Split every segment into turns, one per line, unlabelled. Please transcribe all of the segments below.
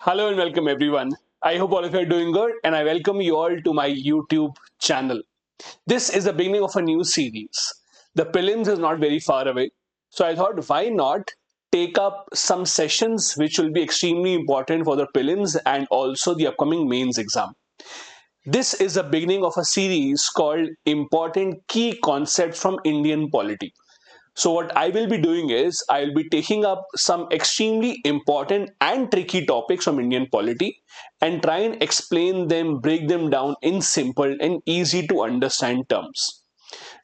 Hello and welcome everyone. I hope all of you are doing good and I welcome you all to my YouTube channel. This is the beginning of a new series. The prelims is not very far away. So I thought why not take up some sessions which will be extremely important for the prelims and also the upcoming mains exam. This is the beginning of a series called Important Key Concepts from Indian Polity. So what I will be doing is I'll be taking up some extremely important and tricky topics from Indian polity and try and explain them, break them down in simple and easy to understand terms.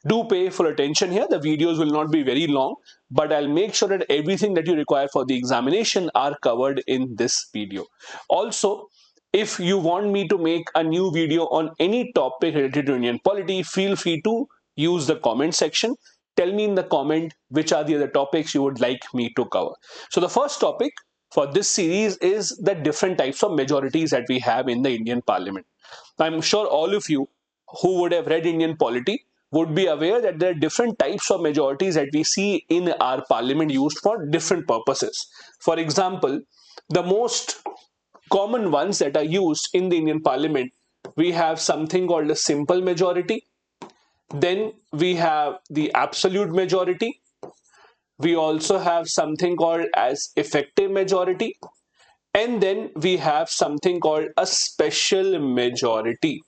Do pay full attention here. The videos will not be very long, but I'll make sure that everything that you require for the examination are covered in this video. Also, if you want me to make a new video on any topic related to Indian polity, feel free to use the comment section. Tell me in the comment which are the other topics you would like me to cover. So the first topic for this series is the different types of majorities that we have in the Indian Parliament. I'm sure all of you who would have read Indian polity would be aware that there are different types of majorities that we see in our parliament used for different purposes. For example, the most common ones that are used in the Indian parliament, we have something called a simple majority. Then we have the absolute majority. We also have something called as effective majority. And then we have something called a special majority.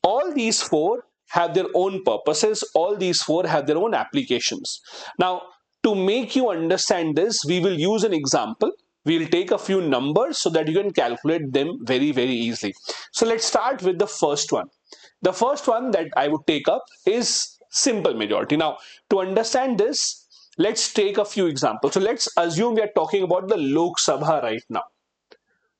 All these four have their own purposes. All these four have their own applications. Now, to make you understand this, we will use an example. We'll take a few numbers so that you can calculate them very, very easily. So let's start with the first one. The first one that I would take up is simple majority. Now, to understand this, let's take a few examples. So let's assume we are talking about the Lok Sabha right now.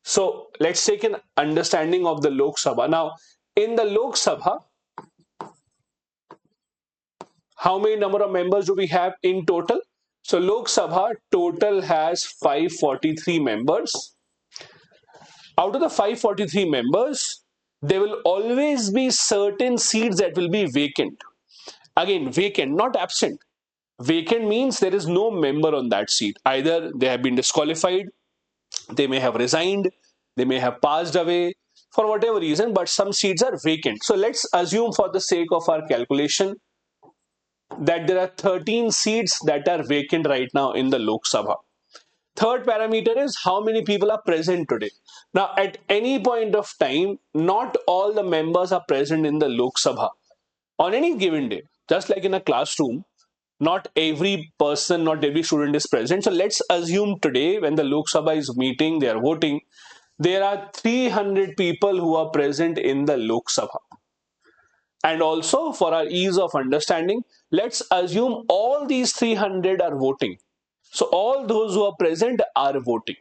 So let's take an understanding of the Lok Sabha. Now, in the Lok Sabha, how many number of members do we have in total? So Lok Sabha total has 543 members. Out of the 543 members, there will always be certain seats that will be vacant. Again, vacant, not absent. Vacant means there is no member on that seat. Either they have been disqualified, they may have resigned, they may have passed away for whatever reason, but some seats are vacant. So let's assume for the sake of our calculation that there are 13 seats that are vacant right now in the Lok Sabha. Third parameter is how many people are present today. Now, at any point of time, not all the members are present in the Lok Sabha. On any given day, just like in a classroom, not every person, not every student is present. So let's assume today when the Lok Sabha is meeting, they are voting, there are 300 people who are present in the Lok Sabha. And also for our ease of understanding, let's assume all these 300 are voting. So all those who are present are voting.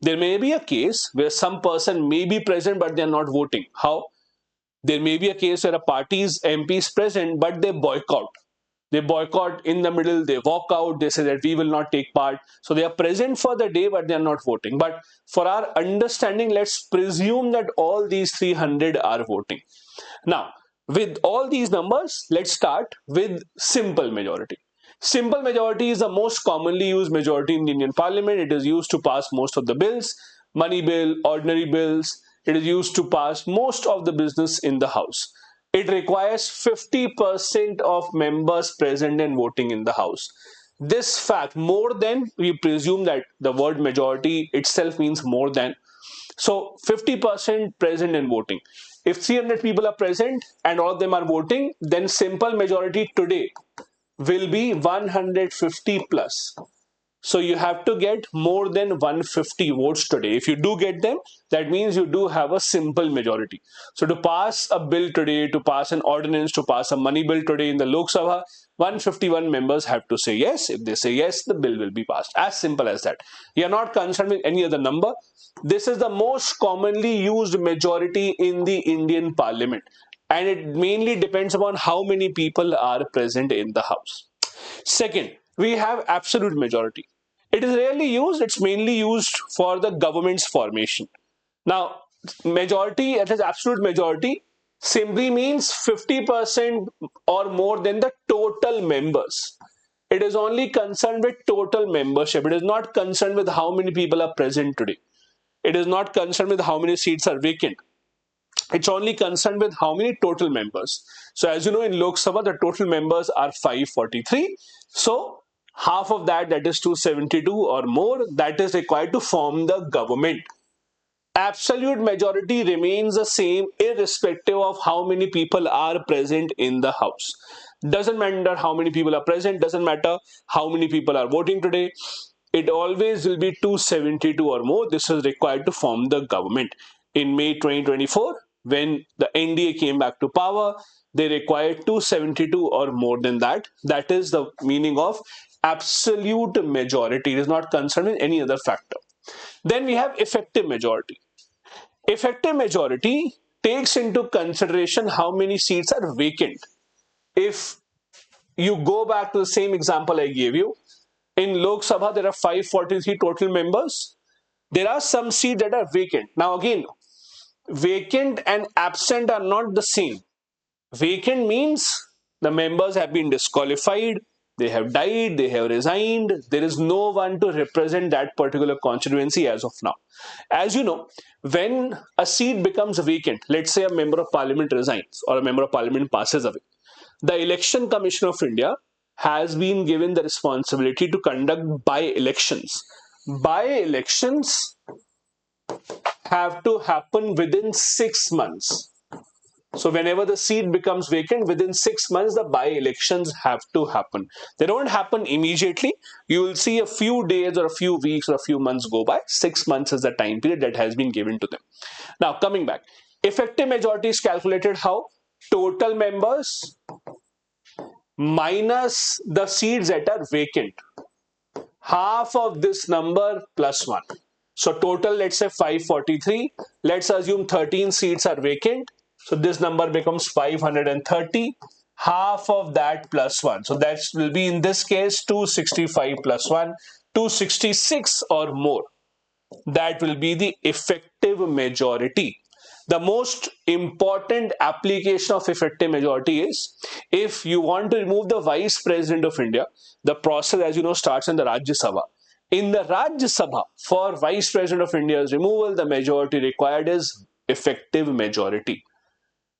There may be a case where some person may be present but they are not voting. How? There may be a case where a party's MP is present but they boycott. They boycott in the middle, they walk out, they say that we will not take part. So they are present for the day but they are not voting. But for our understanding, let's presume that all these 300 are voting. Now, with all these numbers, let's start with simple majority. Simple majority is the most commonly used majority in the Indian Parliament. It is used to pass most of the bills, money bill, ordinary bills. It is used to pass most of the business in the House. It requires 50% of members present and voting in the House. This fact, more than, we presume that the word majority itself means more than. So 50% present and voting. If 300 people are present and all of them are voting, then simple majority today will be 150 plus. So you have to get more than 150 votes today. If you do get them, that means you do have a simple majority. So to pass a bill today, to pass an ordinance, to pass a money bill today in the Lok Sabha, 151 members have to say yes. If they say yes, the bill will be passed. As simple as that. You are not concerned with any other number. This is the most commonly used majority in the Indian Parliament. And it mainly depends upon how many people are present in the House. Second, we have absolute majority. It is rarely used, it's mainly used for the government's formation. Now, majority, that is absolute majority, simply means 50% or more than the total members. It is only concerned with total membership. It is not concerned with how many people are present today. It is not concerned with how many seats are vacant. It's only concerned with how many total members. So as you know, in Lok Sabha, the total members are 543. So half of that, that is 272 or more, that is required to form the government. Absolute majority remains the same irrespective of how many people are present in the house. Doesn't matter how many people are present, doesn't matter how many people are voting today. It always will be 272 or more. This is required to form the government. In May 2024, when the NDA came back to power, they required 272 or more than that. That is the meaning of absolute majority. It is not concerned with any other factor. Then we have effective majority. Effective majority takes into consideration how many seats are vacant. If you go back to the same example I gave you, in Lok Sabha there are 543 total members. There are some seats that are vacant. Now again, vacant and absent are not the same. Vacant means the members have been disqualified, they have died, they have resigned, there is no one to represent that particular constituency as of now. As you know, when a seat becomes vacant, let's say a member of parliament resigns or a member of parliament passes away, the Election Commission of India has been given the responsibility to conduct by-elections. By-elections have to happen within 6 months. So whenever the seat becomes vacant, within 6 months, the by-elections have to happen. They don't happen immediately. You will see a few days or a few weeks or a few months go by. 6 months is the time period that has been given to them. Now, coming back. Effective majority is calculated how? Total members minus the seats that are vacant. Half of this number plus 1. So total, let's say 543. Let's assume 13 seats are vacant. So this number becomes 530. Half of that plus 1. So that will be in this case 265 plus 1, 266 or more. That will be the effective majority. The most important application of effective majority is if you want to remove the Vice President of India, the process, as you know, starts in the Rajya Sabha. In the Rajya Sabha, for Vice President of India's removal, the majority required is effective majority.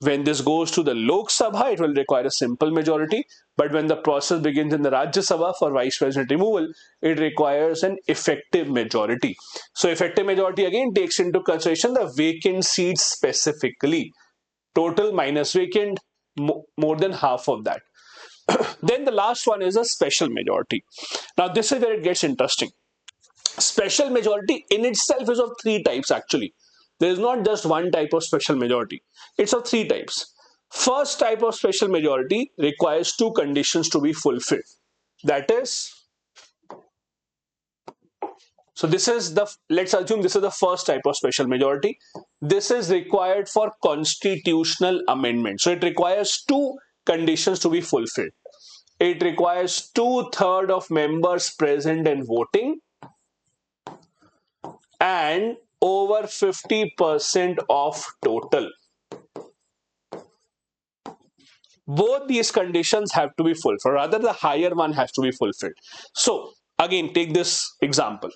When this goes to the Lok Sabha, it will require a simple majority. But when the process begins in the Rajya Sabha for Vice President removal, it requires an effective majority. So effective majority again takes into consideration the vacant seats specifically. Total minus vacant, more than half of that. Then the last one is a special majority. Now this is where it gets interesting. Special majority in itself is of 3 types actually. There is not just one type of special majority. It's of 3 types. First type of special majority requires 2 conditions to be fulfilled. That is, so this is the, let's assume this is the first type of special majority. This is required for constitutional amendment. So it requires 2 conditions to be fulfilled. It requires 2/3 of members present and voting and over 50% of total. Both these conditions have to be fulfilled, or rather the higher one has to be fulfilled. So again, take this example.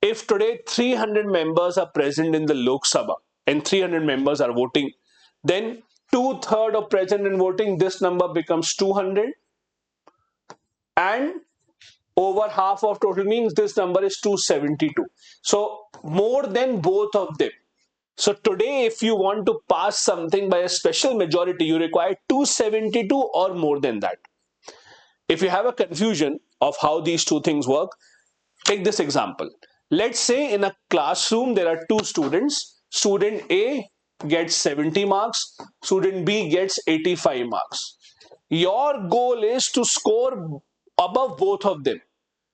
If today 300 members are present in the Lok Sabha and 300 members are voting, then 2/3 of present and voting, this number becomes 200 and over half of total means this number is 272. So more than both of them. So today, if you want to pass something by a special majority, you require 272 or more than that. If you have a confusion of how these two things work, take this example. Let's say in a classroom, there are 2 students. Student A gets 70 marks. Student B gets 85 marks. Your goal is to score above both of them.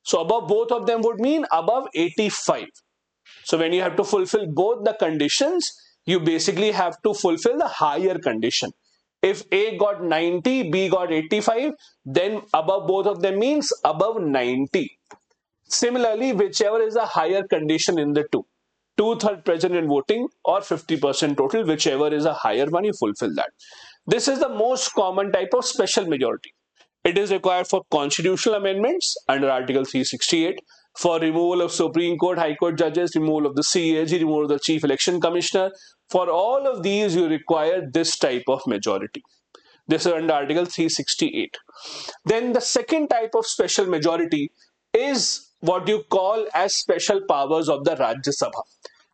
So above both of them would mean above 85. So when you have to fulfill both the conditions, you basically have to fulfill the higher condition. If A got 90, B got 85, then above both of them means above 90. Similarly, whichever is the higher condition in the two, 2/3 present in voting or 50% total, whichever is a higher one, you fulfill that. This is the most common type of special majority. It is required for constitutional amendments under Article 368, for removal of Supreme Court, High Court judges, removal of the CAG, removal of the Chief Election Commissioner. For all of these, you require this type of majority. This is under Article 368. Then the second type of special majority is what you call as special powers of the Rajya Sabha.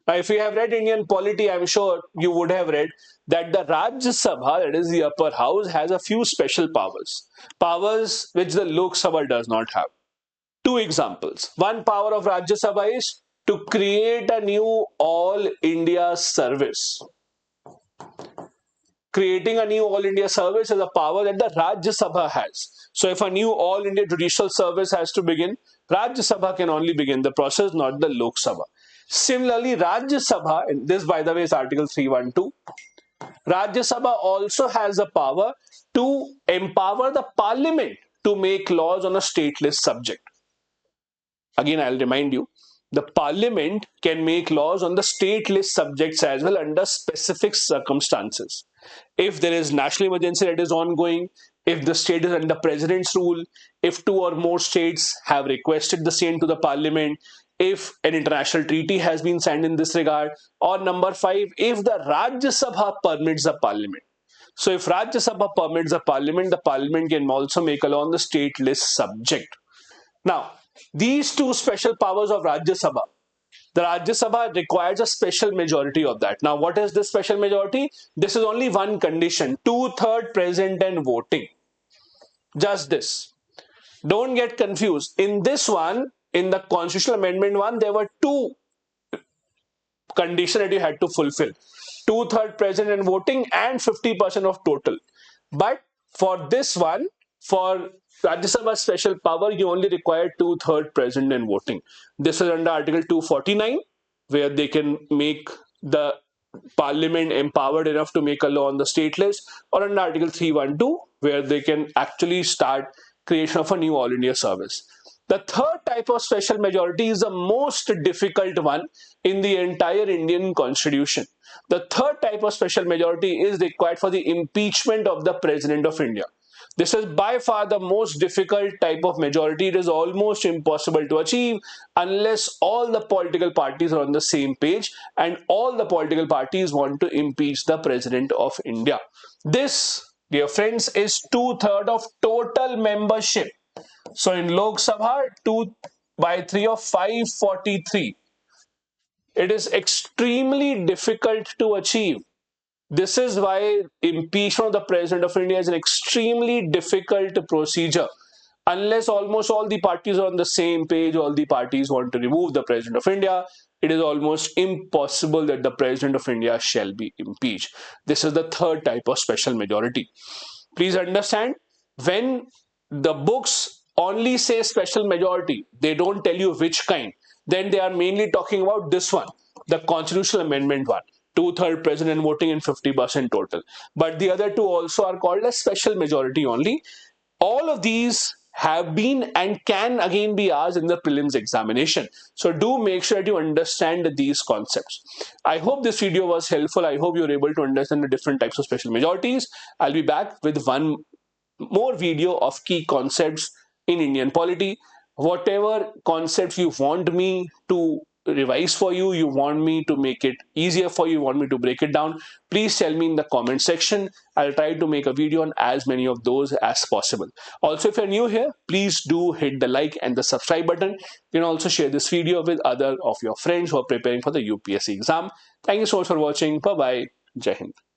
Now, if you have read Indian Polity, I'm sure you would have read that the Rajya Sabha, that is the upper house, has a few special powers. Powers which the Lok Sabha does not have. Two examples. One power of Rajya Sabha is to create a new All India service. Creating a new All India service is a power that the Rajya Sabha has. So if a new All India judicial service has to begin, Rajya Sabha can only begin the process, not the Lok Sabha. Similarly, Rajya Sabha, and this by the way is Article 312, Rajya Sabha also has the power to empower the Parliament to make laws on a stateless subject. Again, I'll remind you, the Parliament can make laws on the stateless subjects as well under specific circumstances. If there is national emergency that is ongoing, if the state is under president's rule, if two or more states have requested the same to the Parliament, if an international treaty has been signed in this regard, or number 5, if the Rajya Sabha permits the Parliament. So if Rajya Sabha permits the Parliament can also make a law on the stateless subject. Now, these two special powers of Rajya Sabha, the Rajya Sabha requires a special majority of that. Now, what is this special majority? This is only one condition, 2/3 present and voting. Just this. Don't get confused. In this one, in the Constitutional Amendment one, there were two conditions that you had to fulfill. 2/3 present and voting and 50% of total. But for this one, for Rajya Sabha special power, you only require 2/3 present and voting. This is under Article 249, where they can make the Parliament empowered enough to make a law on the stateless, or under Article 312, where they can actually start creation of a new All India service. The third type of special majority is the most difficult one in the entire Indian Constitution. The third type of special majority is required for the impeachment of the President of India. This is by far the most difficult type of majority. It is almost impossible to achieve unless all the political parties are on the same page and all the political parties want to impeach the President of India. This, dear friends, is 2/3 of total membership. So in Lok Sabha, 2/3 of 543. It is extremely difficult to achieve. This is why impeachment of the President of India is an extremely difficult procedure. Unless almost all the parties are on the same page, all the parties want to remove the President of India, it is almost impossible that the President of India shall be impeached. This is the third type of special majority. Please understand, when the books only say special majority, they don't tell you which kind, then they are mainly talking about this one, the Constitutional Amendment one. 2/3 present and voting and 50% total. But the other two also are called as special majority only. All of these have been and can again be asked in the prelims examination. So do make sure that you understand these concepts. I hope this video was helpful. I hope you're able to understand the different types of special majorities. I'll be back with one more video of key concepts in Indian polity. Whatever concepts you want me to revise for you, you want me to make it easier for you, you want me to break it down, please tell me in the comment section. I'll try to make a video on as many of those as possible. Also, if you're new here, please do hit the like and the subscribe button. You can also share this video with other of your friends who are preparing for the UPSC exam. Thank you so much for watching. Bye bye. Jai Hind.